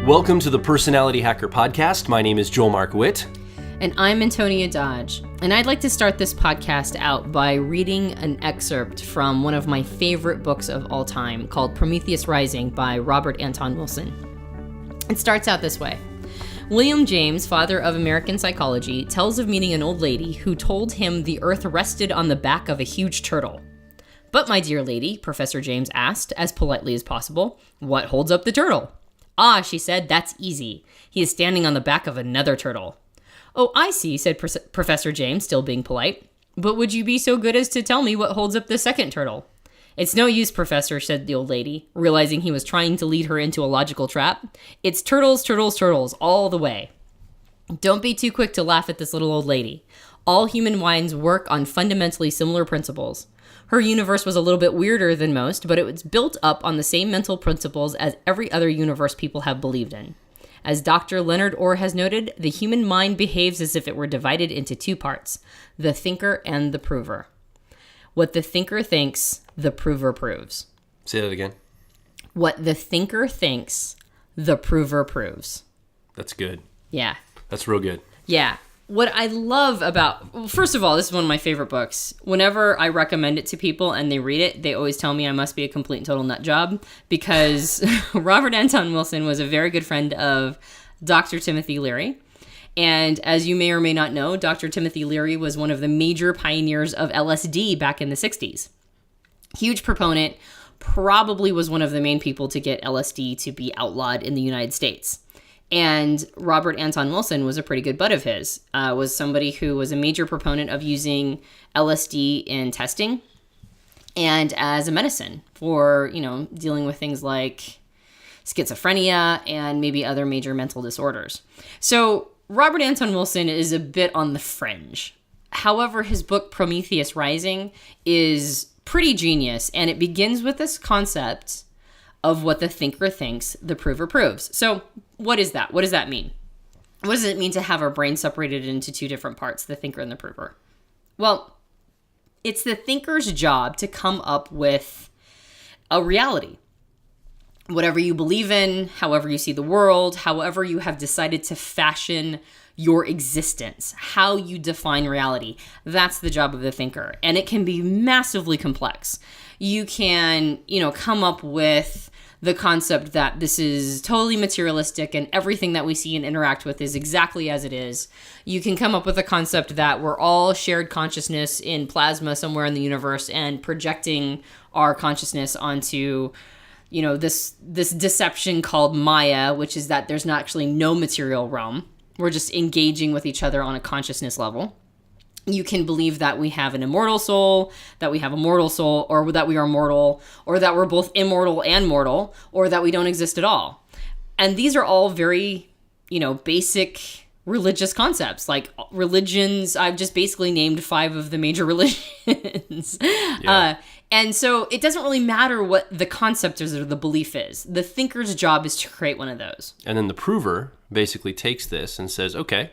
Welcome to the Personality Hacker Podcast. My name is Joel Mark Witt. And I'm Antonia Dodge. And I'd like to start this podcast out by reading an excerpt from one of my favorite books of all time called Prometheus Rising by Robert Anton Wilson. It starts out this way. William James, father of American psychology, tells of meeting an old lady who told him the earth rested on the back of a huge turtle. But my dear lady, Professor James asked, as politely as possible, what holds up the turtle? Ah, she said, that's easy. He is standing on the back of another turtle. Oh, I see, said Professor James, still being polite. But would you be so good as to tell me what holds up the second turtle? It's no use, Professor, said the old lady, realizing he was trying to lead her into a logical trap. It's turtles, turtles, turtles, all the way. Don't be too quick to laugh at this little old lady. All human minds work on fundamentally similar principles. Her universe was a little bit weirder than most, but it was built up on the same mental principles as every other universe people have believed in. As Dr. Leonard Orr has noted, the human mind behaves as if it were divided into two parts, the thinker and the prover. What the thinker thinks, the prover proves. Say that again. What the thinker thinks, the prover proves. That's good. Yeah. That's real good. Yeah. What I love about, well, first of all, this is one of my favorite books. Whenever I recommend it to people and they read it, they always tell me I must be a complete and total nut job because Robert Anton Wilson was a very good friend of Dr. Timothy Leary. And as you may or may not know, Dr. Timothy Leary was one of the major pioneers of LSD back in the 60s. Huge proponent, probably was one of the main people to get LSD to be outlawed in the United States. And Robert Anton Wilson was a pretty good bud of his, was somebody who was a major proponent of using LSD in testing and as a medicine for, dealing with things like schizophrenia and maybe other major mental disorders. So Robert Anton Wilson is a bit on the fringe. However, his book Prometheus Rising is pretty genius, and it begins with this concept of what the thinker thinks, the prover proves. So what is that? What does that mean? What does it mean to have our brain separated into two different parts, the thinker and the prover? Well, it's the thinker's job to come up with a reality. Whatever you believe in, however you see the world, however you have decided to fashion your existence, how you define reality, that's the job of the thinker. And it can be massively complex. You can, come up with the concept that this is totally materialistic and everything that we see and interact with is exactly as it is. You can come up with a concept that we're all shared consciousness in plasma somewhere in the universe and projecting our consciousness onto, this deception called Maya, which is that there's not actually no material realm. We're just engaging with each other on a consciousness level. You can believe that we have an immortal soul, that we have a mortal soul, or that we are mortal, or that we're both immortal and mortal, or that we don't exist at all. And these are all very, basic religious concepts. Like religions, I've just basically named 5 of the major religions. Yeah. And so it doesn't really matter what the concept is or the belief is. The thinker's job is to create one of those. And then the prover basically takes this and says, okay,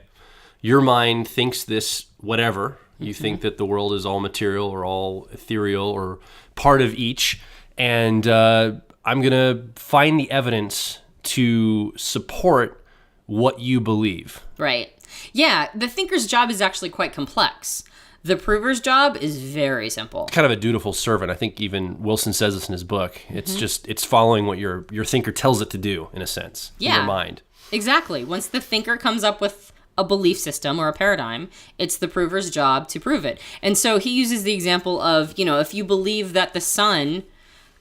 your mind thinks this whatever. You think that the world is all material or all ethereal or part of each. And I'm going to find the evidence to support what you believe. Right. Yeah, the thinker's job is actually quite complex. The prover's job is very simple. Kind of a dutiful servant. I think even Wilson says this in his book. It's it's following what your thinker tells it to do, in a sense, in your mind. Exactly. Once the thinker comes up with a belief system or a paradigm, it's the prover's job to prove it. And so he uses the example of, if you believe that the sun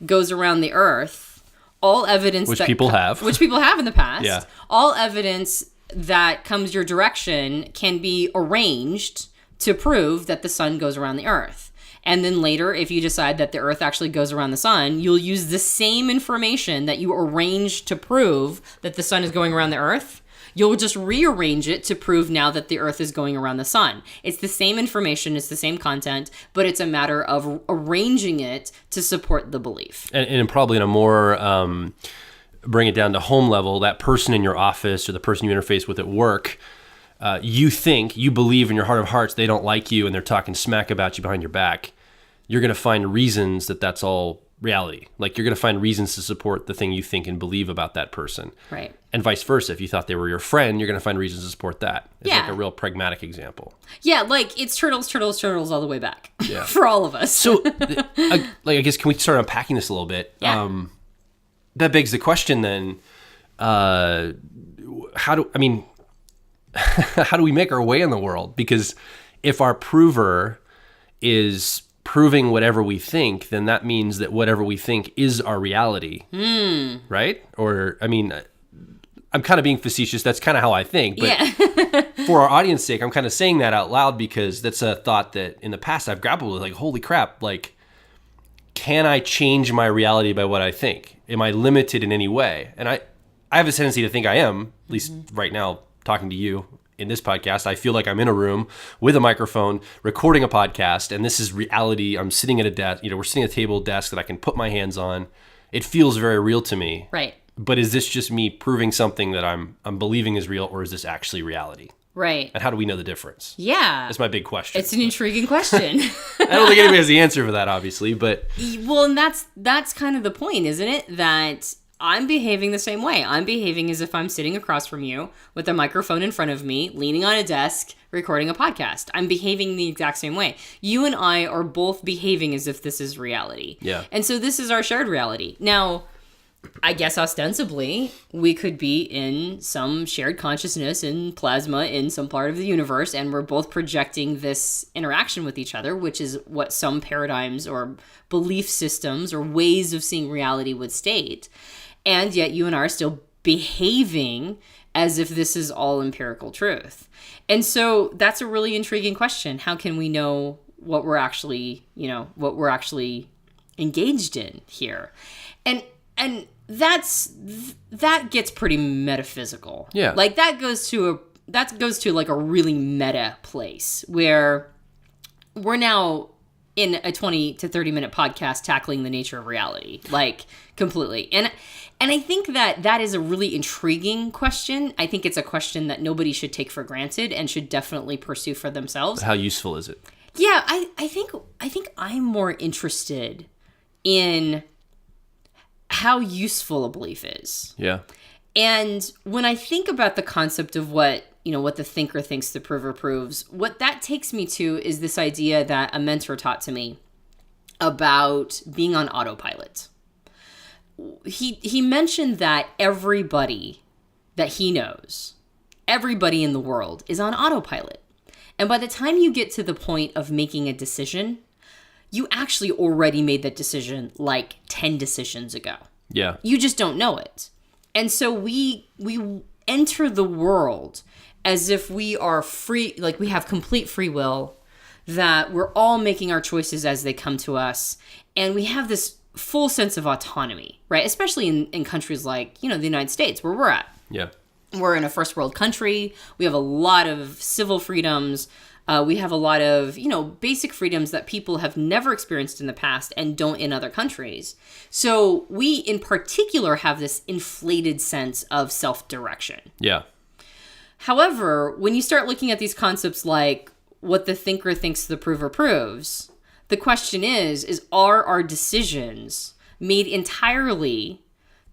goes around the earth, all evidence which people have in the past, yeah. All evidence that comes your direction can be arranged to prove that the sun goes around the earth. And then later, if you decide that the earth actually goes around the sun, you'll use the same information that you arranged to prove that the sun is going around the earth. You'll just rearrange it to prove now that the earth is going around the sun. It's the same information, it's the same content, but it's a matter of arranging it to support the belief. And probably in a more, bring it down to home level, that person in your office or the person you interface with at work, you believe in your heart of hearts they don't like you and they're talking smack about you behind your back. You're going to find reasons that that's all reality. Like you're going to find reasons to support the thing you think and believe about that person. Right. And vice versa. If you thought they were your friend, you're going to find reasons to support that. It's like a real pragmatic example. Yeah, like it's turtles all the way back for all of us. So, I guess, can we start unpacking this a little bit? Yeah. That begs the question then, how do we make our way in the world? Because if our prover is proving whatever we think, then that means that whatever we think is our reality, right? Or, I mean, I'm kind of being facetious. That's kind of how I think. But for our audience sake, I'm kind of saying that out loud because that's a thought that in the past I've grappled with. Like, holy crap, like, can I change my reality by what I think? Am I limited in any way? And I have a tendency to think I am, at least right now, talking to you in this podcast. I feel like I'm in a room with a microphone recording a podcast, and this is reality. I'm sitting at a desk, we're sitting at a table desk that I can put my hands on. It feels very real to me. Right. But is this just me proving something that I'm believing is real, or is this actually reality? Right. And how do we know the difference? Yeah. That's my big question. It's an intriguing question. I don't think anybody has the answer for that, obviously, but... Well, and that's kind of the point, isn't it? That I'm behaving the same way. I'm behaving as if I'm sitting across from you with a microphone in front of me, leaning on a desk, recording a podcast. I'm behaving the exact same way. You and I are both behaving as if this is reality. Yeah. And so this is our shared reality. Now, I guess ostensibly, we could be in some shared consciousness in plasma in some part of the universe, and we're both projecting this interaction with each other, which is what some paradigms or belief systems or ways of seeing reality would state. And yet you and I are still behaving as if this is all empirical truth. And so that's a really intriguing question. How can we know what we're actually engaged in here? And that gets pretty metaphysical. Yeah. Like that goes to like a really meta place where we're now in a 20 to 30 minute podcast tackling the nature of reality, like completely. And I think that is a really intriguing question. I think it's a question that nobody should take for granted and should definitely pursue for themselves. How useful is it? Yeah, I think I'm more interested in how useful a belief is. Yeah. And when I think about the concept of what the thinker thinks the prover proves, what that takes me to is this idea that a mentor taught to me about being on autopilot. He mentioned that everybody that he knows, everybody in the world is on autopilot. And by the time you get to the point of making a decision, you actually already made that decision like 10 decisions ago. Yeah. You just don't know it. And so we enter the world as if we are free, like we have complete free will, that we're all making our choices as they come to us. And we have this full sense of autonomy, right? Especially in countries like, the United States where we're at. Yeah. We're in a first world country. We have a lot of civil freedoms. We have a lot of, basic freedoms that people have never experienced in the past and don't in other countries. So we, in particular, have this inflated sense of self-direction. Yeah. However, when you start looking at these concepts like what the thinker thinks the prover proves, the question is are our decisions made entirely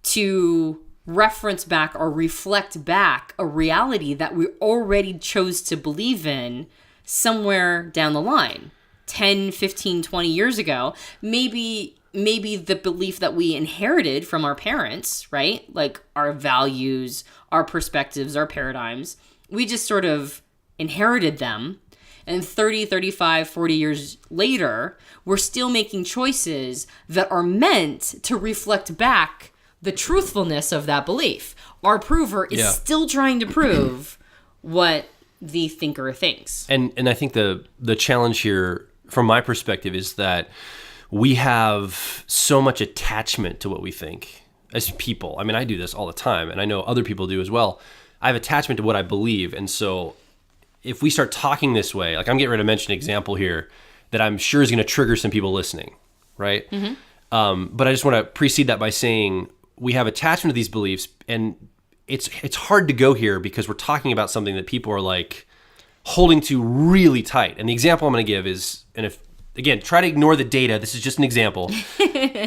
to reference back or reflect back a reality that we already chose to believe in somewhere down the line, 10, 15, 20 years ago? Maybe the belief that we inherited from our parents, right? Like our values, our perspectives, our paradigms, we just sort of inherited them. And 30, 35, 40 years later, we're still making choices that are meant to reflect back the truthfulness of that belief. Our prover is still trying to prove what the thinker thinks. And I think the challenge here, from my perspective, is that we have so much attachment to what we think as people. I mean, I do this all the time, and I know other people do as well. I have attachment to what I believe, and so if we start talking this way, like I'm getting ready to mention an example here that I'm sure is going to trigger some people listening, right? Mm-hmm. But I just want to precede that by saying we have attachment to these beliefs, and it's hard to go here because we're talking about something that people are like holding to really tight. And the example I'm going to give is, and if again, try to ignore the data. This is just an example.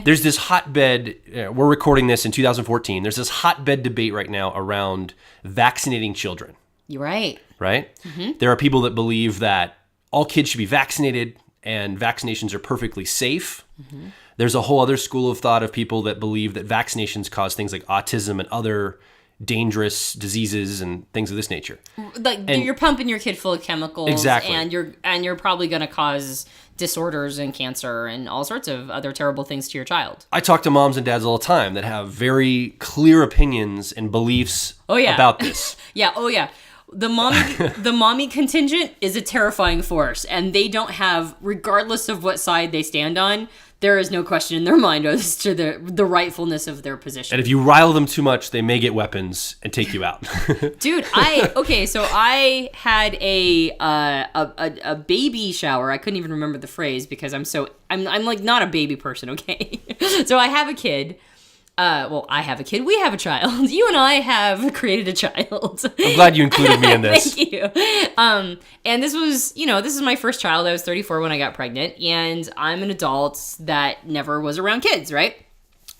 There's this hotbed, we're recording this in 2014. There's this hotbed debate right now around vaccinating children. You're right. Right? Mm-hmm. There are people that believe that all kids should be vaccinated and vaccinations are perfectly safe. Mm-hmm. There's a whole other school of thought of people that believe that vaccinations cause things like autism and other dangerous diseases and things of this nature. Like you're pumping your kid full of chemicals, exactly, and you're probably going to cause disorders and cancer and all sorts of other terrible things to your child. I talk to moms and dads all the time that have very clear opinions and beliefs about this. The mommy contingent is a terrifying force, and they don't have, regardless of what side they stand on, there is no question in their mind as to the rightfulness of their position. And if you rile them too much, they may get weapons and take you out. Dude, so I had a baby shower. I couldn't even remember the phrase because I'm like not a baby person, okay? So I have a kid. I have a kid. We have a child. You and I have created a child. I'm glad you included me in this. Thank you. And this was, this is my first child. I was 34 when I got pregnant, and I'm an adult that never was around kids, right?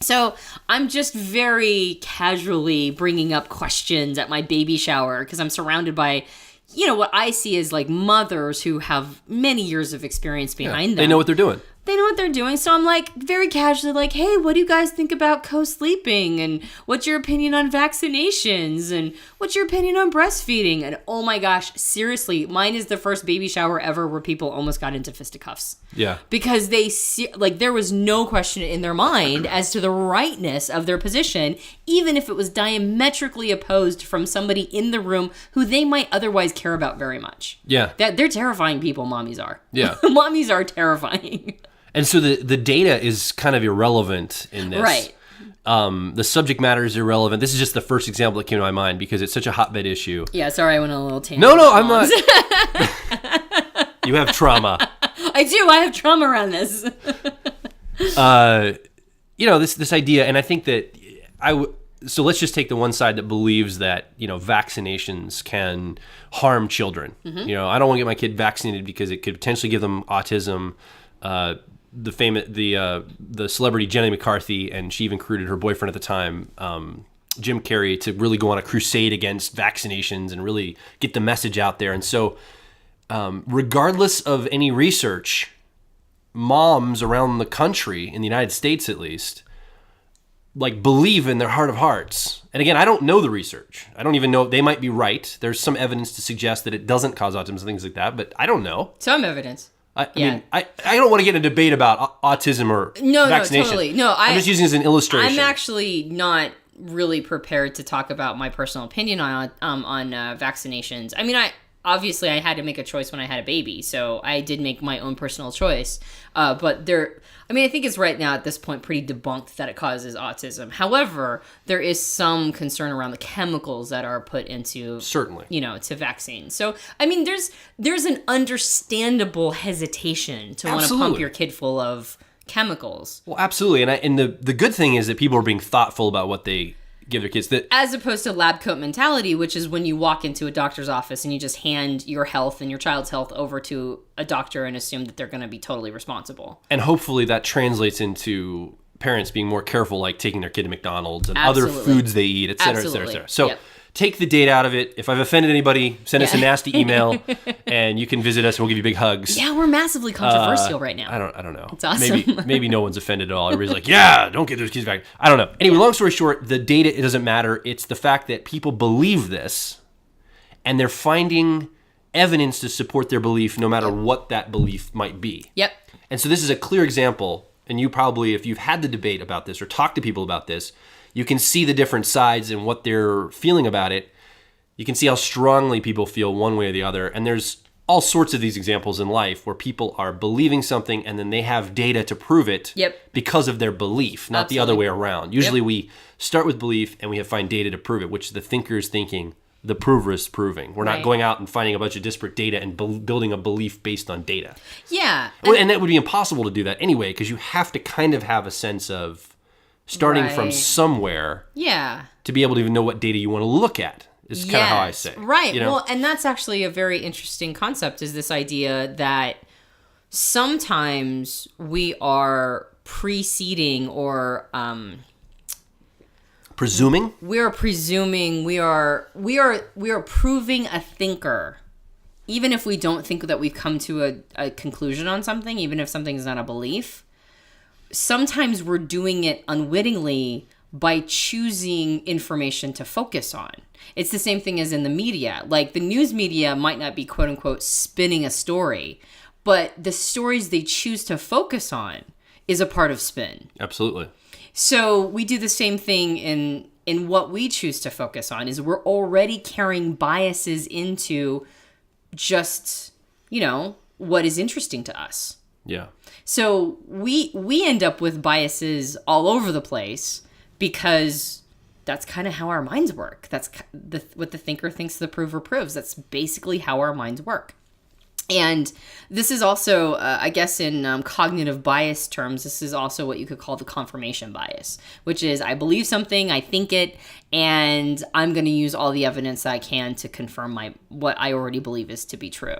So I'm just very casually bringing up questions at my baby shower because I'm surrounded by, what I see as like mothers who have many years of experience behind them. They know what they're doing. They know what they're doing. So I'm like very casually like, hey, what do you guys think about co-sleeping? And what's your opinion on vaccinations? And what's your opinion on breastfeeding? And oh my gosh, seriously, mine is the first baby shower ever where people almost got into fisticuffs. Yeah. Because there was no question in their mind as to the rightness of their position, even if it was diametrically opposed from somebody in the room who they might otherwise care about very much. Yeah. They're terrifying people, mommies are. Yeah. Mommies are terrifying. And so the data is kind of irrelevant in this. Right. The subject matter is irrelevant. This is just the first example that came to my mind because it's such a hotbed issue. Yeah, sorry I went on a little tangent. No, I'm not. You have trauma. I do. I have trauma around this. This idea, and I think that so let's just take the one side that believes that, vaccinations can harm children. Mm-hmm. I don't want to get my kid vaccinated because it could potentially give them autism. The celebrity Jenny McCarthy, and she even recruited her boyfriend at the time, Jim Carrey, to really go on a crusade against vaccinations and really get the message out there. And so, regardless of any research, moms around the country, in the United States at least, believe in their heart of hearts. And again, I don't know the research. I don't even know. They might be right. There's some evidence to suggest that it doesn't cause autism and things like that, but I don't know. Some evidence. I mean, I don't want to get in a debate about autism or vaccination. No, totally. No, I'm just using it as an illustration. I'm actually not really prepared to talk about my personal opinion on vaccinations. I mean, obviously I had to make a choice when I had a baby, so I did make my own personal choice. But I think it's right now at this point pretty debunked that it causes autism. However, there is some concern around the chemicals that are put into to vaccines. So I mean, there's an understandable hesitation to want to pump your kid full of chemicals. Well, absolutely, and the good thing is that people are being thoughtful about what they give their kids, as opposed to lab coat mentality, which is when you walk into a doctor's office and you just hand your health and your child's health over to a doctor and assume that they're going to be totally responsible. And hopefully that translates into parents being more careful, like taking their kid to McDonald's and other foods they eat, et cetera, et cetera, et cetera. So take the data out of it. If I've offended anybody, send us a nasty email and you can visit us and we'll give you big hugs. Yeah, we're massively controversial right now. I don't know. It's awesome. Maybe no one's offended at all. Everybody's like, yeah, don't get those kids back. I don't know. Anyway, long story short, the data, it doesn't matter. It's the fact that people believe this and they're finding evidence to support their belief no matter what that belief might be. Yep. And so this is a clear example, and you probably, if you've had the debate about this or talked to people about this, you can see the different sides and what they're feeling about it. You can see how strongly people feel one way or the other. And there's all sorts of these examples in life where people are believing something and then they have data to prove it because of their belief, not the other way around. Usually we start with belief and we find data to prove it, which the thinker is thinking, the prover is proving. We're not going out and finding a bunch of disparate data and building a belief based on data. Yeah. And that would be impossible to do that anyway, because you have to kind of have a sense of starting from somewhere to be able to even know what data you want to look at is kind of how I say. Right. Well, and that's actually a very interesting concept, is this idea that sometimes we are preceding or presuming. We are presuming. We are proving a thinker, even if we don't think that we've come to a conclusion on something, even if something is not a belief. Sometimes we're doing it unwittingly by choosing information to focus on. It's the same thing as in the media. Like, the news media might not be quote unquote spinning a story, but the stories they choose to focus on is a part of spin. Absolutely. So we do the same thing in what we choose to focus on. Is we're already carrying biases into just, what is interesting to us. Yeah. So we end up with biases all over the place because that's kind of how our minds work. That's what the thinker thinks, the prover proves. That's basically how our minds work. And this is also, I guess in cognitive bias terms, this is also what you could call the confirmation bias, which is I believe something, I think it, and I'm going to use all the evidence that I can to confirm what I already believe is to be true.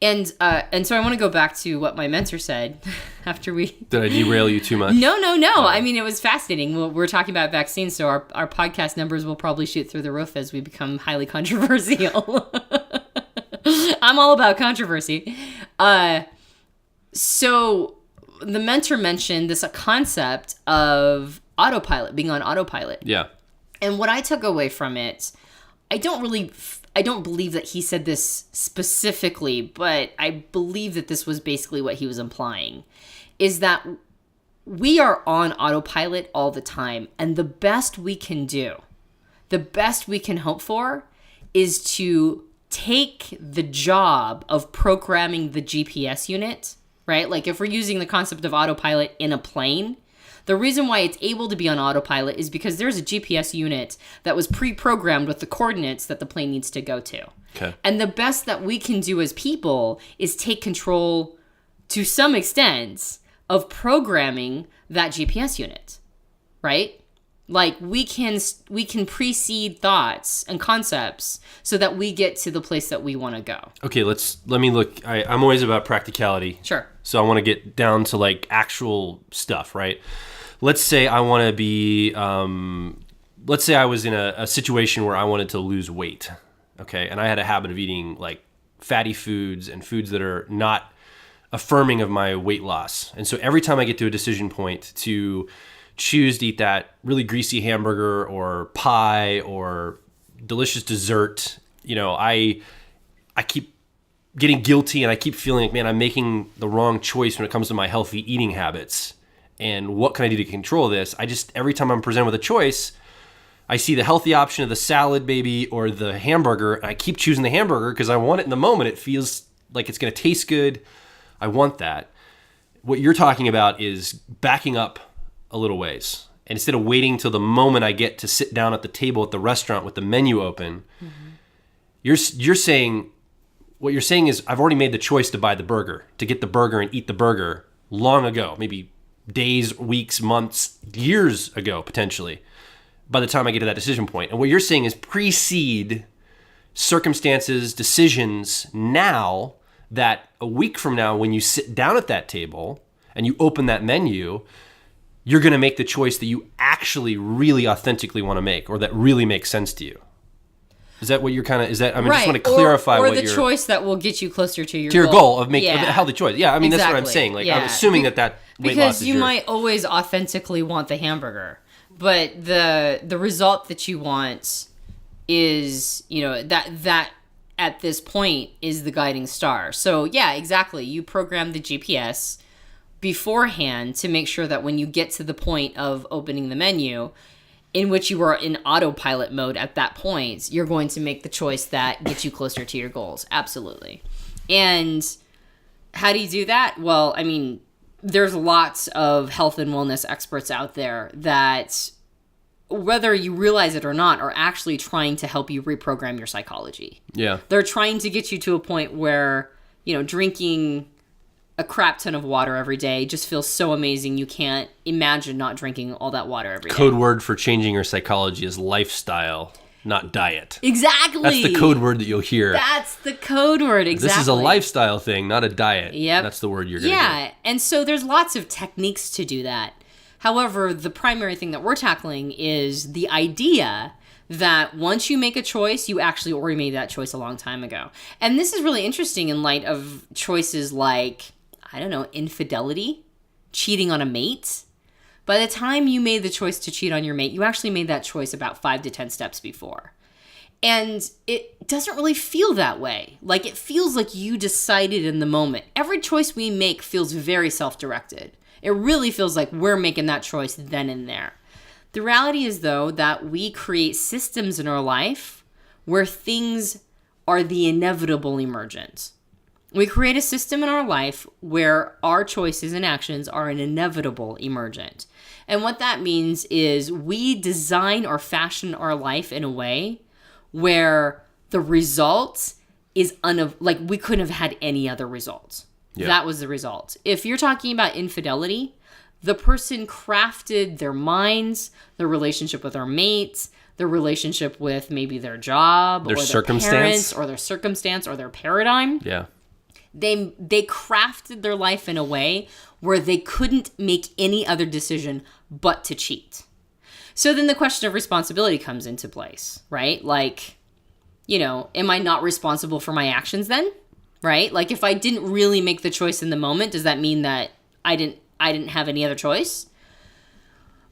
And so I want to go back to what my mentor said after we... Did I derail you too much? No. I mean, it was fascinating. We're talking about vaccines, so our podcast numbers will probably shoot through the roof as we become highly controversial. I'm all about controversy. So the mentor mentioned this concept of autopilot, being on autopilot. Yeah. And what I took away from it, I don't believe that he said this specifically, but I believe that this was basically what he was implying, is that we are on autopilot all the time. And the best we can do, the best we can hope for is to take the job of programming the GPS unit, right? Like if we're using the concept of autopilot in a plane, the reason why it's able to be on autopilot is because there's a GPS unit that was pre-programmed with the coordinates that the plane needs to go to. Okay. And the best that we can do as people is take control to some extent of programming that GPS unit, right? Like we can precede thoughts and concepts so that we get to the place that we want to go. Okay, let me look. I'm always about practicality. Sure. So I want to get down to like actual stuff, right? Let's say I want to be, let's say I was in a situation where I wanted to lose weight, okay? And I had a habit of eating like fatty foods and foods that are not affirming of my weight loss. And so every time I get to a decision point to choose to eat that really greasy hamburger or pie or delicious dessert, I keep getting guilty and I keep feeling like, man, I'm making the wrong choice when it comes to my healthy eating habits. And what can I do to control this? Every time I'm presented with a choice, I see the healthy option of the salad, maybe, or the hamburger, and I keep choosing the hamburger because I want it in the moment. It feels like it's going to taste good. I want that. What you're talking about is backing up a little ways. And instead of waiting till the moment I get to sit down at the table at the restaurant with the menu open, you're saying, what you're saying is I've already made the choice to buy the burger, to get the burger and eat the burger long ago, maybe days, weeks, months, years ago, potentially, by the time I get to that decision point. And what you're saying is precede circumstances, decisions now that a week from now, when you sit down at that table and you open that menu, you're going to make the choice that you actually really authentically want to make or that really makes sense to you. Is that what you're kind of, I just want to clarify or the choice that will get you closer to your goal of making a healthy choice. Yeah, I mean, exactly. That's what I'm saying. Like, I'm assuming that weight loss is because you might always authentically want the hamburger, but the result that you want is, that at this point is the guiding star. So yeah, exactly. You program the GPS beforehand to make sure that when you get to the point of opening the menu, in which you are in autopilot mode at that point, you're going to make the choice that gets you closer to your goals. Absolutely. And how do you do that? Well, I mean, there's lots of health and wellness experts out there that, whether you realize it or not, are actually trying to help you reprogram your psychology. Yeah. They're trying to get you to a point where, drinking a crap ton of water every day just feels so amazing you can't imagine not drinking all that water every day. Code word for changing your psychology is lifestyle. not diet. Exactly. That's the code word that you'll hear. That's the code word, exactly. This is a lifestyle thing, not a diet. Yep. That's the word you're going to hear. And so there's lots of techniques to do that. However, the primary thing that we're tackling is the idea that once you make a choice, you actually already made that choice a long time ago. And this is really interesting in light of choices like, I don't know, infidelity, cheating on a mate. By the time you made the choice to cheat on your mate, you actually made that choice about 5 to 10 steps before. And it doesn't really feel that way. Like, it feels like you decided in the moment. Every choice we make feels very self-directed. It really feels like we're making that choice then and there. The reality is, though, that we create systems in our life where things are the inevitable emergent. We create a system in our life where our choices and actions are an inevitable emergent. And what that means is we design or fashion our life in a way where the result is like we couldn't have had any other result. Yeah. That was the result. If you're talking about infidelity, the person crafted their minds, their relationship with their mates, their relationship with maybe their job, their or circumstance, their parents, or their circumstance, or their paradigm. Yeah. They crafted their life in a way where they couldn't make any other decision but to cheat. So then the question of responsibility comes into place, right? Like, am I not responsible for my actions then? Right? Like, if I didn't really make the choice in the moment, does that mean that I didn't have any other choice?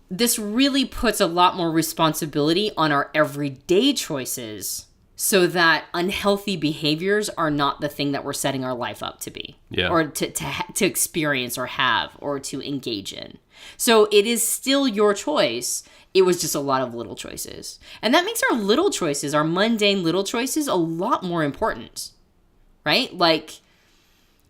This really puts a lot more responsibility on our everyday choices so that unhealthy behaviors are not the thing that we're setting our life up to be. Yeah. Or to experience or have or to engage in. So it is still your choice. It was just a lot of little choices. And that makes our little choices, our mundane little choices, a lot more important. Right? Like,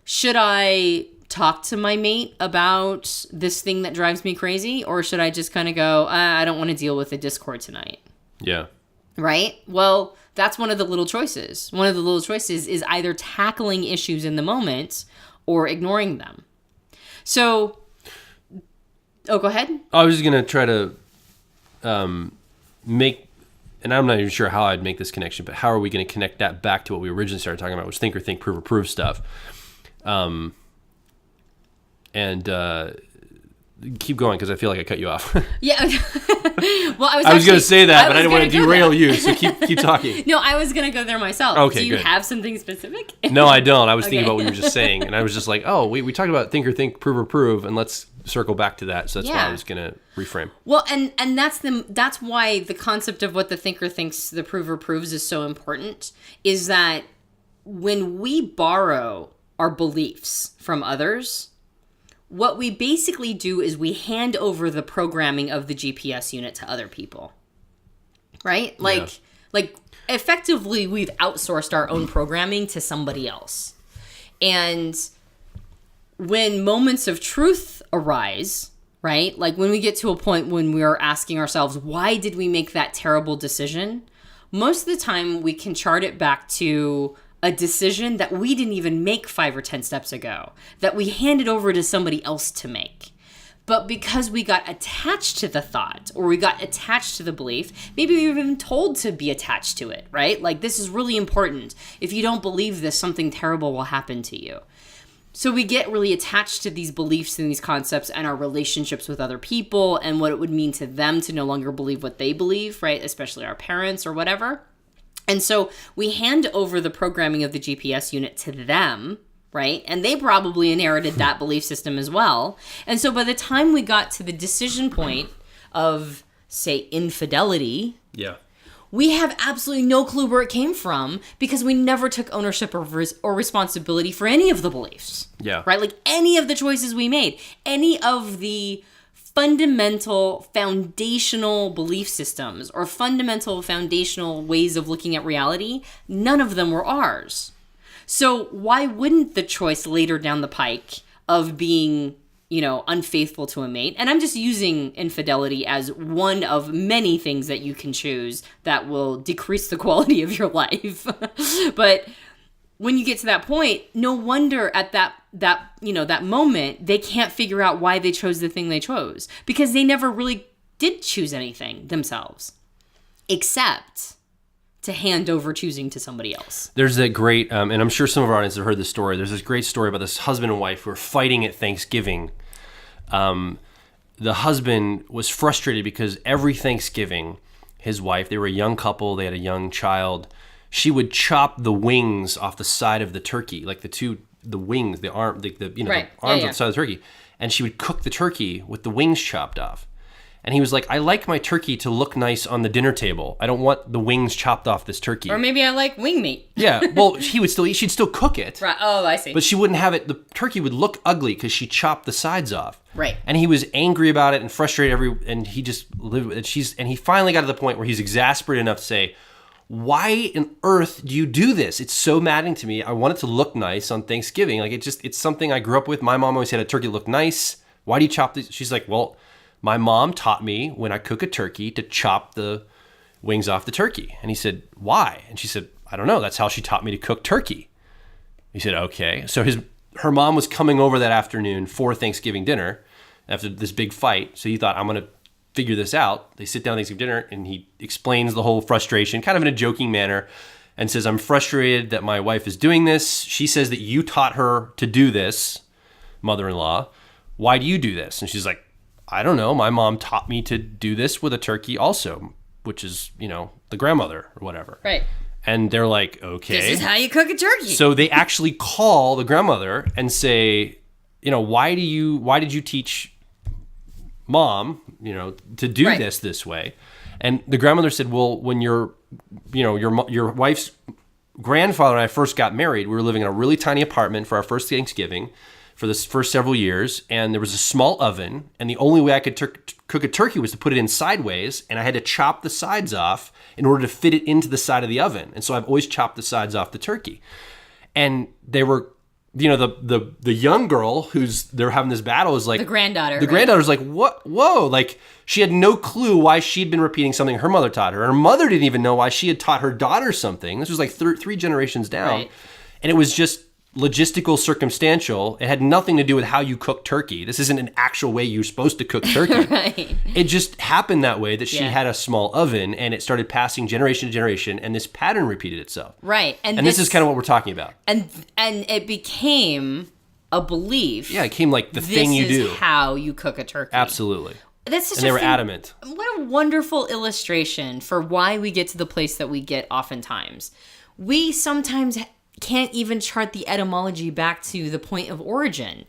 should I talk to my mate about this thing that drives me crazy? Or should I just kind of go, I don't want to deal with the Discord tonight? Yeah. Right? Well, that's one of the little choices. One of the little choices is either tackling issues in the moment or ignoring them. So, go ahead. I was just going to try to make... And I'm not even sure how I'd make this connection, but how are we going to connect that back to what we originally started talking about, which think or think, prove or prove stuff? Keep going, because I feel like I cut you off. Yeah. Well, I was going to say that, but I didn't want to derail you, so keep talking. No, I was going to go there myself. Okay, Do you good. have something specific? No, I don't. I was thinking about what you were just saying, and I was just like, oh, we talked about think or think, prove or prove, and let's circle back to that. So that's why I was going to reframe. Well, and that's why the concept of what the thinker thinks, the prover proves is so important, is that when we borrow our beliefs from others, what we basically do is we hand over the programming of the GPS unit to other people. Right? Like effectively we've outsourced our own programming to somebody else. And when moments of truth arise, right? Like when we get to a point when we are asking ourselves, why did we make that terrible decision? Most of the time we can chart it back to a decision that we didn't even make 5 or 10 steps ago, that we handed over to somebody else to make. But because we got attached to the thought, or we got attached to the belief, maybe we were even told to be attached to it, right? Like, this is really important. If you don't believe this, something terrible will happen to you. So we get really attached to these beliefs and these concepts and our relationships with other people and what it would mean to them to no longer believe what they believe, right? Especially our parents or whatever. And so we hand over the programming of the GPS unit to them, right? And they probably inherited that belief system as well. And so by the time we got to the decision point of, say, infidelity, we have absolutely no clue where it came from because we never took ownership or responsibility for any of the beliefs. Yeah. Right? Like any of the choices we made, any of the fundamental foundational belief systems or fundamental foundational ways of looking at reality, none of them were ours. So why wouldn't the choice later down the pike of being, unfaithful to a mate, and I'm just using infidelity as one of many things that you can choose that will decrease the quality of your life. But when you get to that point, no wonder at that moment, they can't figure out why they chose the thing they chose because they never really did choose anything themselves. Except to hand over choosing to somebody else. There's that great, and I'm sure some of our audience have heard this story. There's this great story about this husband and wife who were fighting at Thanksgiving. The husband was frustrated because every Thanksgiving, his wife, they were a young couple, they had a young child, she would chop the wings off the side of the turkey, like the wings, the arm, the arms on the side of the turkey, and she would cook the turkey with the wings chopped off. And he was like, I like my turkey to look nice on the dinner table. I don't want the wings chopped off this turkey. Or maybe I like wing meat. Yeah, well, she'd still cook it. Right. Oh, I see. But she wouldn't have it, the turkey would look ugly because she chopped the sides off. Right. And he was angry about it and frustrated and he just lived with it. And he finally got to the point where he's exasperated enough to say, why on earth do you do this? It's so maddening to me. I want it to look nice on Thanksgiving. Like it's something I grew up with. My mom always had a turkey look nice. Why do you chop these? She's like, well, my mom taught me when I cook a turkey to chop the wings off the turkey. And he said, why? And she said, I don't know. That's how she taught me to cook turkey. He said, okay. So her mom was coming over that afternoon for Thanksgiving dinner after this big fight. So he thought, I'm going to figure this out. They sit down at Thanksgiving dinner and he explains the whole frustration kind of in a joking manner and says, I'm frustrated that my wife is doing this. She says that you taught her to do this, mother-in-law. Why do you do this? And she's like, I don't know. My mom taught me to do this with a turkey also, which is, the grandmother or whatever. Right. And they're like, okay. This is how you cook a turkey. So they actually call the grandmother and say, why did you teach mom, to do this way? And the grandmother said, well, when your wife's grandfather and I first got married, we were living in a really tiny apartment for our first Thanksgiving for the first several years, and there was a small oven, and the only way I could cook a turkey was to put it in sideways, and I had to chop the sides off in order to fit it into the side of the oven. And so I've always chopped the sides off the turkey. And they were, the young girl they're having this battle is like... The granddaughter. The granddaughter's like, what? Whoa. Like, she had no clue why she'd been repeating something her mother taught her. Her mother didn't even know why she had taught her daughter something. This was like three generations down. Right. And it was just logistical, circumstantial. It had nothing to do with how you cook turkey. This isn't an actual way you're supposed to cook turkey. Right. It just happened that way, that she had a small oven, and it started passing generation to generation, and this pattern repeated itself. Right. And this is kind of what we're talking about. And it became a belief. Yeah, it became like the thing you do. This is how you cook a turkey. Absolutely. That's such and they were adamant. What a wonderful illustration for why we get to the place that we get oftentimes. We sometimes can't even chart the etymology back to the point of origin.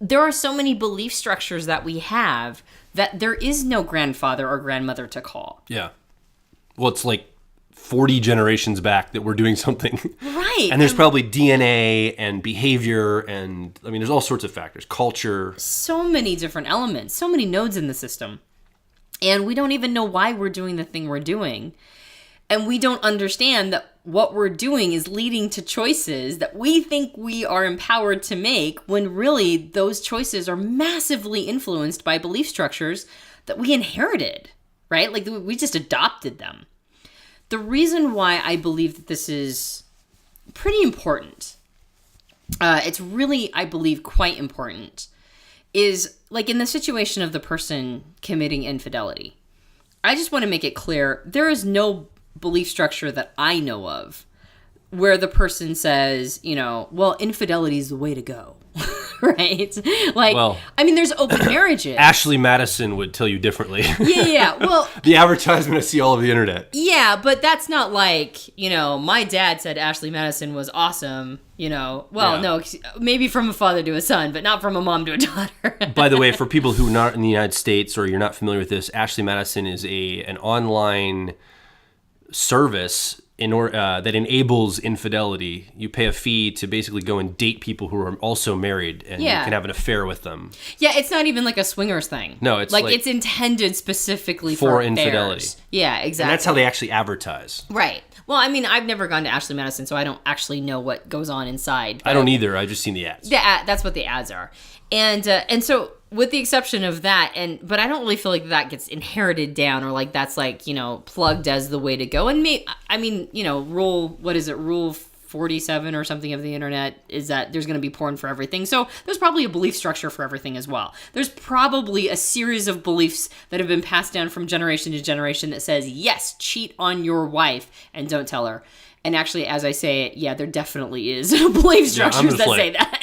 There are so many belief structures that we have that there is no grandfather or grandmother to call. Yeah. Well, it's like 40 generations back that we're doing something. Right. And there's probably DNA and behavior and, there's all sorts of factors. Culture. So many different elements, so many nodes in the system. And we don't even know why we're doing the thing we're doing. And we don't understand that what we're doing is leading to choices that we think we are empowered to make, when really those choices are massively influenced by belief structures that we inherited, right? Like we just adopted them. The reason why I believe that this is pretty important, it's really, I believe, quite important, is like in the situation of the person committing infidelity. I just want to make it clear, there is no belief structure that I know of where the person says, well, infidelity is the way to go. Right? Like, well, there's open marriages. Ashley Madison would tell you differently. Yeah. Well, the advertisement I see all over the internet. Yeah, but that's not like, my dad said Ashley Madison was awesome. No, maybe from a father to a son, but not from a mom to a daughter. By the way, for people who are not in the United States or you're not familiar with this, Ashley Madison is an online service that enables infidelity. You pay a fee to basically go and date people who are also married, and you can have an affair with them. Yeah, it's not even like a swingers thing. No, it's like it's intended specifically for infidelity. Yeah, exactly. And that's how they actually advertise. Right. Well, I've never gone to Ashley Madison, so I don't actually know what goes on inside. I don't either. I just seen the ads. That's what the ads are. And so with the exception of that, but I don't really feel like that gets inherited down, or like that's like, plugged as the way to go. And rule 5 47 or something of the internet is that there's going to be porn for everything. So there's probably a belief structure for everything as well. There's probably a series of beliefs that have been passed down from generation to generation that says, yes, cheat on your wife and don't tell her. And actually, as I say it, yeah, there definitely is belief structures that say that.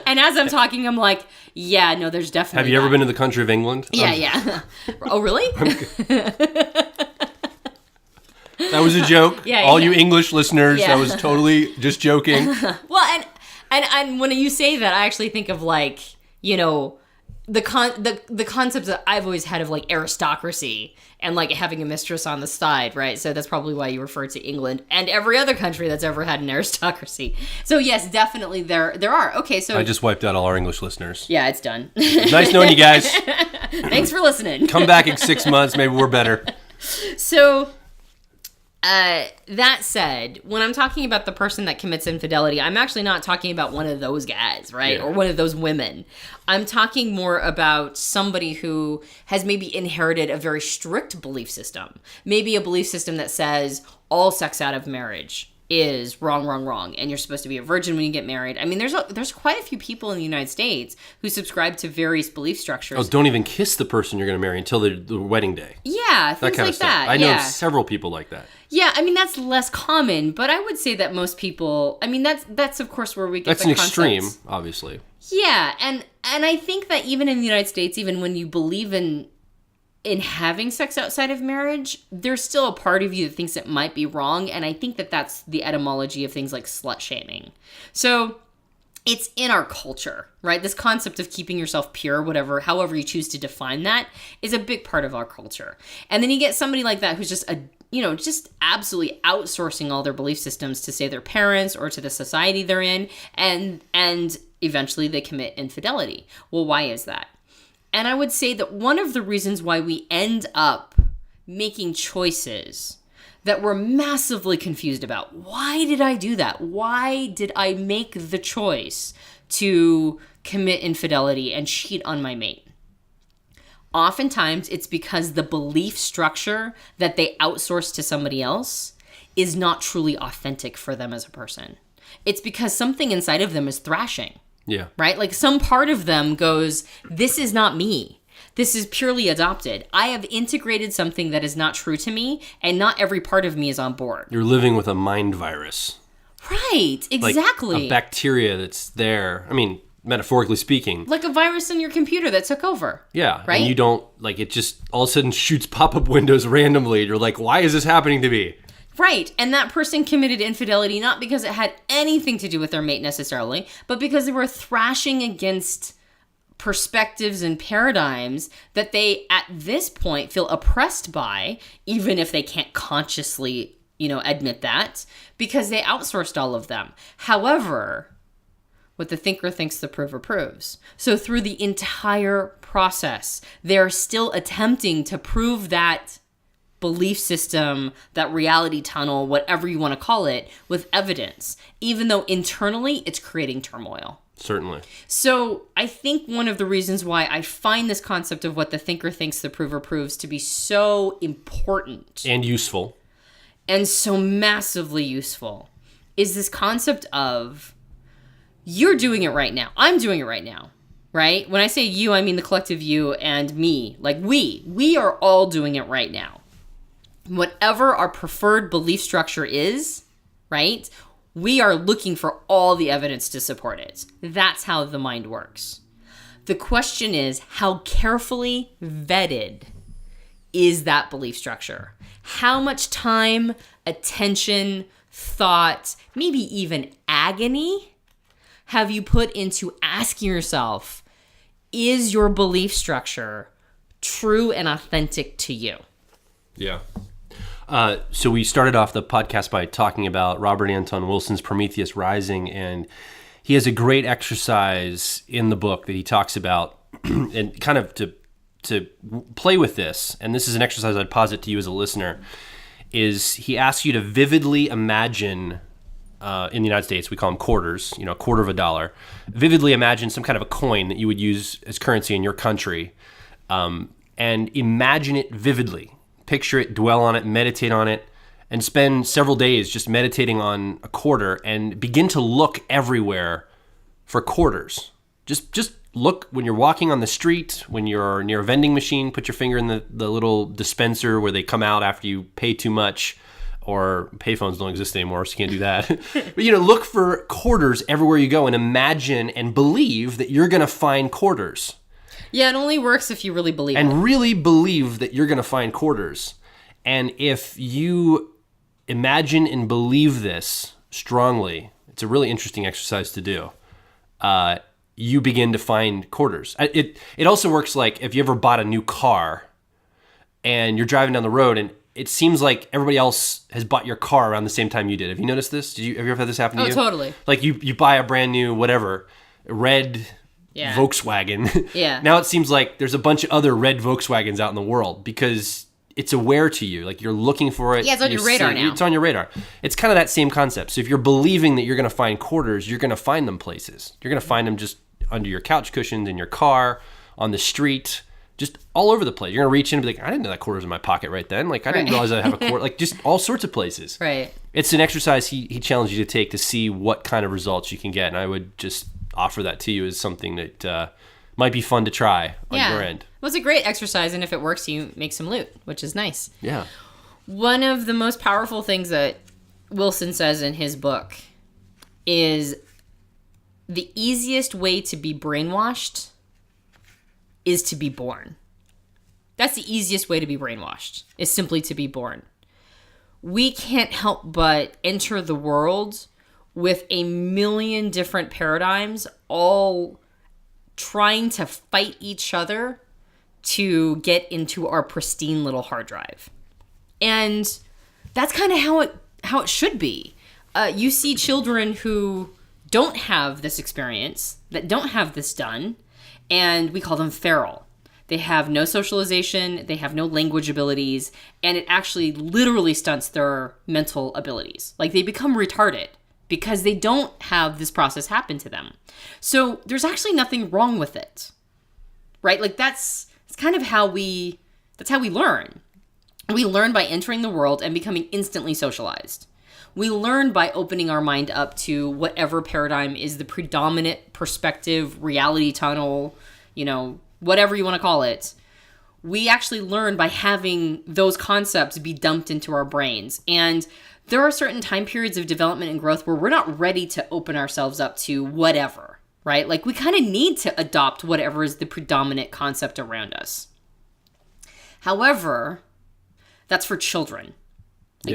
And as I'm talking, I'm like, yeah, no, there's definitely Have you ever been to the country of England? Yeah. Oh, really? That was a joke. All you English listeners, that was totally just joking. Well, and when you say that, I actually think of like, you know, the concepts that I've always had of like aristocracy and like having a mistress on the side, right? So that's probably why you refer to England and every other country that's ever had an aristocracy. So yes, definitely there are. Okay, so I just wiped out all our English listeners. Yeah, it's done. Nice knowing you guys. Thanks for listening. Come back in 6 months, maybe we're better. So that said, when I'm talking about the person that commits infidelity, I'm actually not talking about one of those guys, right? Yeah. Or one of those women. I'm talking more about somebody who has maybe inherited a very strict belief system. Maybe a belief system that says all sex out of marriage is wrong, and you're supposed to be a virgin when you get married. I mean, there's quite a few people in the United States who subscribe to various belief structures. Oh, don't even kiss the person you're going to marry until the wedding day. Yeah, things like that. I know several people like that. Yeah, I mean, that's less common, but I would say that most people, I mean, that's of course where we get That's the an concepts. extreme, obviously. Yeah, and I think that even in the United States, even when you believe in having sex outside of marriage, there's still a part of you that thinks it might be wrong, and I think that that's the etymology of things like slut shaming. So it's in our culture, right? This concept of keeping yourself pure, however you choose to define that, is a big part of our culture. And then you get somebody like that who's just just absolutely outsourcing all their belief systems to, say, their parents or to the society they're in, and eventually they commit infidelity. Well, why is that? And I would say that one of the reasons why we end up making choices that we're massively confused about. Why did I do that? Why did I make the choice to commit infidelity and cheat on my mate? Oftentimes, it's because the belief structure that they outsource to somebody else is not truly authentic for them as a person. It's because something inside of them is thrashing. Yeah. Right? Like some part of them goes, this is not me. This is purely adopted. I have integrated something that is not true to me, and not every part of me is on board. You're living with a mind virus. Right, exactly. Like a bacteria that's there. I mean, metaphorically speaking. Like a virus in your computer that took over. Yeah. Right? And you don't, it just all of a sudden shoots pop-up windows randomly. You're like, why is this happening to me? Right, and that person committed infidelity not because it had anything to do with their mate necessarily, but because they were thrashing against perspectives and paradigms that they, at this point, feel oppressed by, even if they can't consciously, admit that, because they outsourced all of them. However, what the thinker thinks, the prover proves. So through the entire process, they're still attempting to prove that belief system, that reality tunnel, whatever you want to call it, with evidence, even though internally it's creating turmoil. Certainly. So I think one of the reasons why I find this concept of what the thinker thinks, the prover proves to be so important and useful and so massively useful is this concept of you're doing it right now. I'm doing it right now. Right? When I say you, I mean the collective you and me. Like we are all doing it right now. Whatever our preferred belief structure is, right? We are looking for all the evidence to support it. That's how the mind works. The question is, how carefully vetted is that belief structure? How much time, attention, thought, maybe even agony have you put into asking yourself, is your belief structure true and authentic to you? Yeah. So we started off the podcast by talking about Robert Anton Wilson's Prometheus Rising, and he has a great exercise in the book that he talks about, and kind of to play with this, and this is an exercise I'd posit to you as a listener, is he asks you to vividly imagine, in the United States, we call them quarters, a quarter of a dollar, vividly imagine some kind of a coin that you would use as currency in your country, and imagine it vividly. Picture it, dwell on it, meditate on it, and spend several days just meditating on a quarter and begin to look everywhere for quarters. Just look when you're walking on the street, when you're near a vending machine, put your finger in the little dispenser where they come out after you pay too much, or payphones don't exist anymore, so you can't do that. But, look for quarters everywhere you go and imagine and believe that you're going to find quarters. Yeah, it only works if you really believe it. And really believe that you're going to find quarters. And if you imagine and believe this strongly, it's a really interesting exercise to do. You begin to find quarters. It also works like if you ever bought a new car and you're driving down the road and it seems like everybody else has bought your car around the same time you did. Have you noticed this? Have you ever had this happen to you? Oh, totally. Like you buy a brand new whatever, red Volkswagen. Yeah. Now it seems like there's a bunch of other red Volkswagens out in the world because it's aware to you. Like you're looking for it. Yeah, it's on your radar now. It's on your radar. It's kind of that same concept. So if you're believing that you're going to find quarters, you're going to find them places. You're going to find them just under your couch cushions, in your car, on the street, just all over the place. You're going to reach in and be like, I didn't know that quarter was in my pocket right then. Like, I didn't realize I have a quarter. Like, just all sorts of places. Right. It's an exercise he challenged you to take to see what kind of results you can get. And I would just offer that to you as something that might be fun to try on your end. Well, it's a great exercise, and if it works, you make some loot, which is nice. Yeah. One of the most powerful things that Wilson says in his book is the easiest way to be brainwashed is to be born. That's the easiest way to be brainwashed, is simply to be born. We can't help but enter the world with a million different paradigms, all trying to fight each other to get into our pristine little hard drive. And that's kind of how it should be. You see children who don't have this experience, that don't have this done, and we call them feral. They have no socialization, they have no language abilities, and it actually literally stunts their mental abilities. Like they become retarded because they don't have this process happen to them. So there's actually nothing wrong with it, right? Like it's kind of how we learn. We learn by entering the world and becoming instantly socialized. We learn by opening our mind up to whatever paradigm is the predominant perspective, reality tunnel, whatever you want to call it. We actually learn by having those concepts be dumped into our brains. And there are certain time periods of development and growth where we're not ready to open ourselves up to whatever, right? Like we kind of need to adopt whatever is the predominant concept around us. However, that's for children.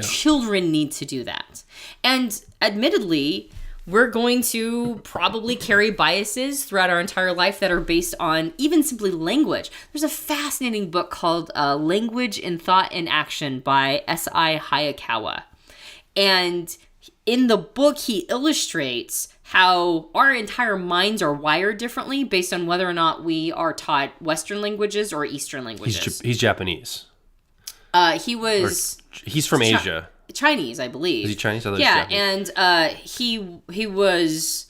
Children need to do that. And admittedly, we're going to probably carry biases throughout our entire life that are based on even simply language. There's a fascinating book called Language in Thought and Action by S.I. Hayakawa. And in the book, he illustrates how our entire minds are wired differently based on whether or not we are taught Western languages or Eastern languages. He's Japanese. He's from Asia. Chinese, I believe. Is he Chinese? I thought Japanese. And he was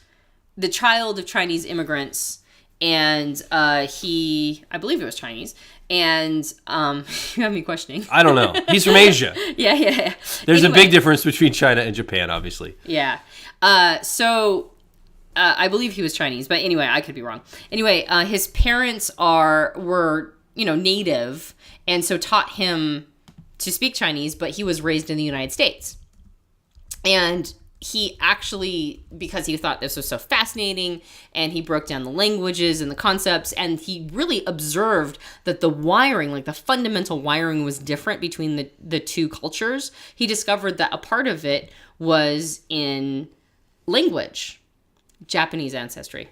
the child of Chinese immigrants, and I believe it was Chinese. And you have me questioning. I don't know. He's from Asia. Yeah. There's a big difference between China and Japan, obviously. Yeah. So I believe he was Chinese, but anyway, I could be wrong. Anyway, his parents were native, and so taught him to speak Chinese, but he was raised in the United States. And he actually, because he thought this was so fascinating, and he broke down the languages and the concepts, and he really observed that the wiring, like the fundamental wiring, was different between the two cultures. He discovered that a part of it was in language, Japanese ancestry.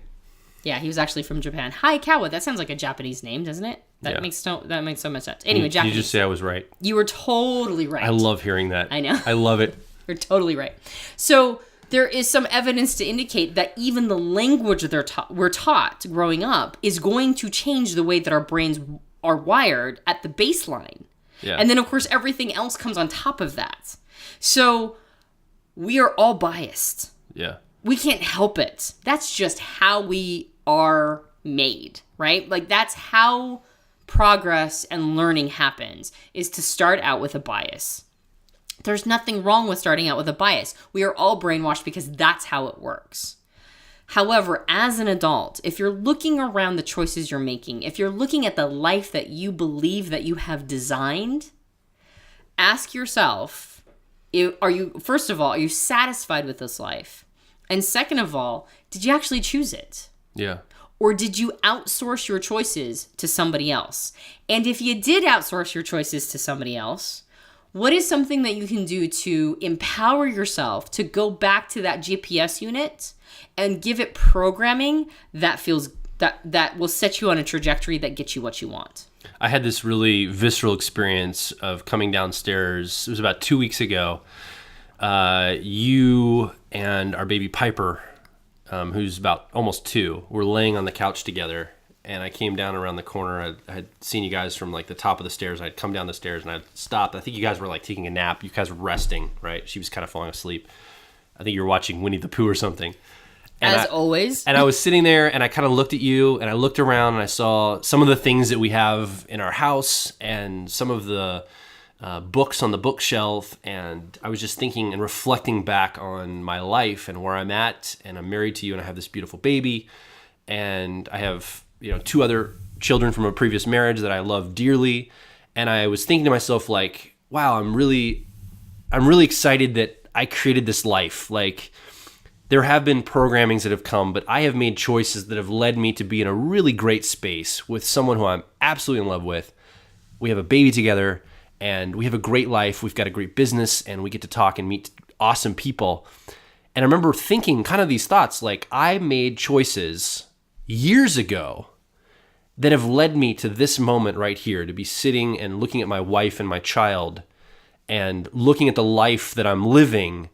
Yeah, he was actually from Japan. Hayakawa, that sounds like a Japanese name, doesn't it? That makes so much sense. Anyway, Japanese. You just say I was right. You were totally right. I love hearing that. I know. I love it. You're totally right. So there is some evidence to indicate that even the language that we're taught growing up is going to change the way that our brains are wired at the baseline. Yeah. And then, of course, everything else comes on top of that. So we are all biased. Yeah. We can't help it. That's just how we are made, right? Like that's how progress and learning happens, is to start out with a bias. There's nothing wrong with starting out with a bias. We are all brainwashed because that's how it works. However, as an adult, if you're looking around the choices you're making, if you're looking at the life that you believe that you have designed, ask yourself, first of all, are you satisfied with this life? And second of all, did you actually choose it? Yeah. Or did you outsource your choices to somebody else? And if you did outsource your choices to somebody else, what is something that you can do to empower yourself to go back to that GPS unit and give it programming that will set you on a trajectory that gets you what you want? I had this really visceral experience of coming downstairs. It was about 2 weeks ago. You and our baby Piper, who's about almost 2, were laying on the couch together. And I came down around the corner. I had seen you guys from like the top of the stairs. I'd come down the stairs and I'd stopped. I think you guys were like taking a nap. You guys were resting, right? She was kind of falling asleep. I think you were watching Winnie the Pooh or something. And always. And I was sitting there and I kind of looked at you and I looked around and I saw some of the things that we have in our house and some of the books on the bookshelf. And I was just thinking and reflecting back on my life and where I'm at. And I'm married to you and I have this beautiful baby. And I have 2 other children from a previous marriage that I love dearly. And I was thinking to myself, like, wow, I'm really excited that I created this life. Like, there have been programmings that have come, but I have made choices that have led me to be in a really great space with someone who I'm absolutely in love with. We have a baby together and we have a great life. We've got a great business and we get to talk and meet awesome people. And I remember thinking kind of these thoughts, like, I made choices years ago that have led me to this moment right here, to be sitting and looking at my wife and my child and looking at the life that I'm living.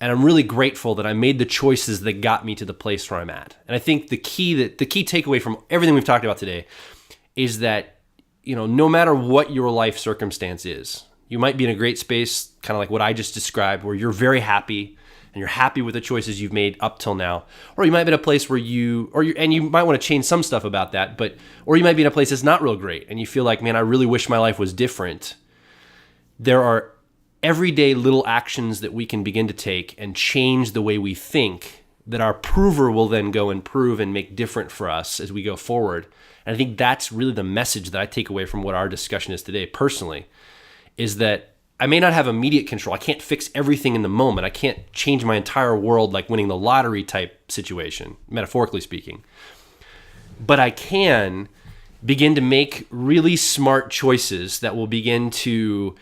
And I'm really grateful that I made the choices that got me to the place where I'm at. And I think the key takeaway from everything we've talked about today is that, no matter what your life circumstance is, you might be in a great space, kind of like what I just described, where you're very happy and you're happy with the choices you've made up till now. Or you might be in a place where you might want to change some stuff about that, or you might be in a place that's not real great and you feel like, man, I really wish my life was different. There are everyday little actions that we can begin to take and change the way we think that our prover will then go and prove and make different for us as we go forward. And I think that's really the message that I take away from what our discussion is today personally, is that I may not have immediate control. I can't fix everything in the moment. I can't change my entire world like winning the lottery type situation, metaphorically speaking. But I can begin to make really smart choices that will begin to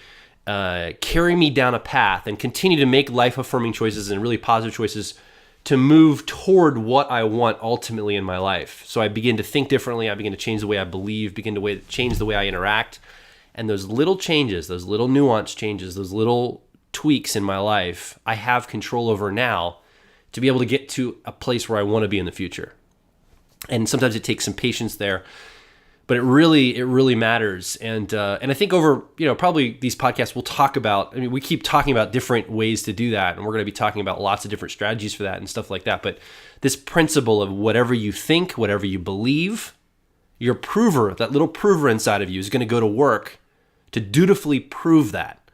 carry me down a path and continue to make life-affirming choices and really positive choices to move toward what I want ultimately in my life. So I begin to think differently. I begin to change the way I believe, change the way I interact. And those little changes, those little nuance changes, those little tweaks in my life, I have control over now to be able to get to a place where I want to be in the future. And sometimes it takes some patience there, but it really matters. And I think over, probably these podcasts we'll talk about, we keep talking about different ways to do that. And we're going to be talking about lots of different strategies for that and stuff like that. But this principle of whatever you think, whatever you believe, your prover, that little prover inside of you is going to go to work to dutifully prove that.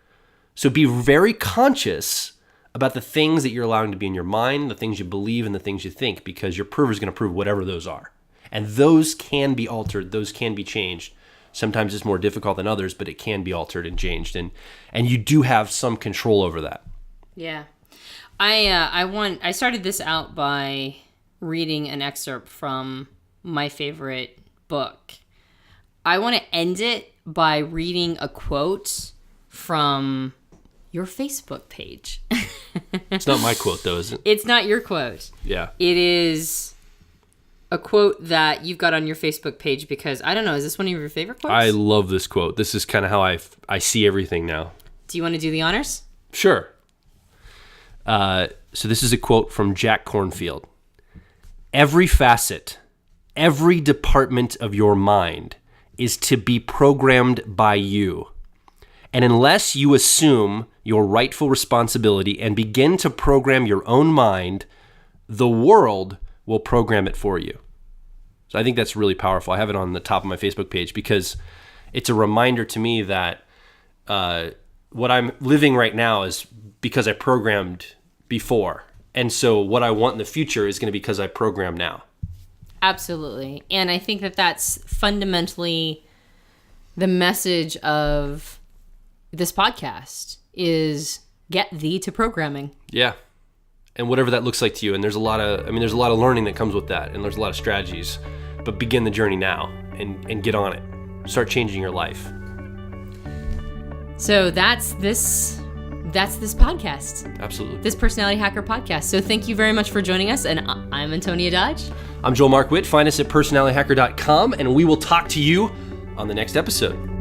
So be very conscious about the things that you're allowing to be in your mind, the things you believe and the things you think, because your prover is going to prove whatever those are. And those can be altered. Those can be changed. Sometimes it's more difficult than others, but it can be altered and changed. And you do have some control over that. Yeah. I started this out by reading an excerpt from my favorite book. I want to end it by reading a quote from your Facebook page. It's not my quote, though, is it? It's not your quote. Yeah. It is a quote that you've got on your Facebook page because, I don't know, is this one of your favorite quotes? I love this quote. This is kind of how I see everything now. Do you want to do the honors? Sure. So this is a quote from Jack Kornfield. Every facet, every department of your mind is to be programmed by you. And unless you assume your rightful responsibility and begin to program your own mind, the world will program it for you. So I think that's really powerful. I have it on the top of my Facebook page because it's a reminder to me that what I'm living right now is because I programmed before. And so what I want in the future is going to be because I program now. Absolutely. And I think that that's fundamentally the message of this podcast is get thee to programming. Yeah. And whatever that looks like to you. And there's a lot of learning that comes with that. And there's a lot of strategies. But begin the journey now and get on it. Start changing your life. So that's this podcast. Absolutely. This Personality Hacker podcast. So thank you very much for joining us. And I'm Antonia Dodge. I'm Joel Mark Witt. Find us at personalityhacker.com, and we will talk to you on the next episode.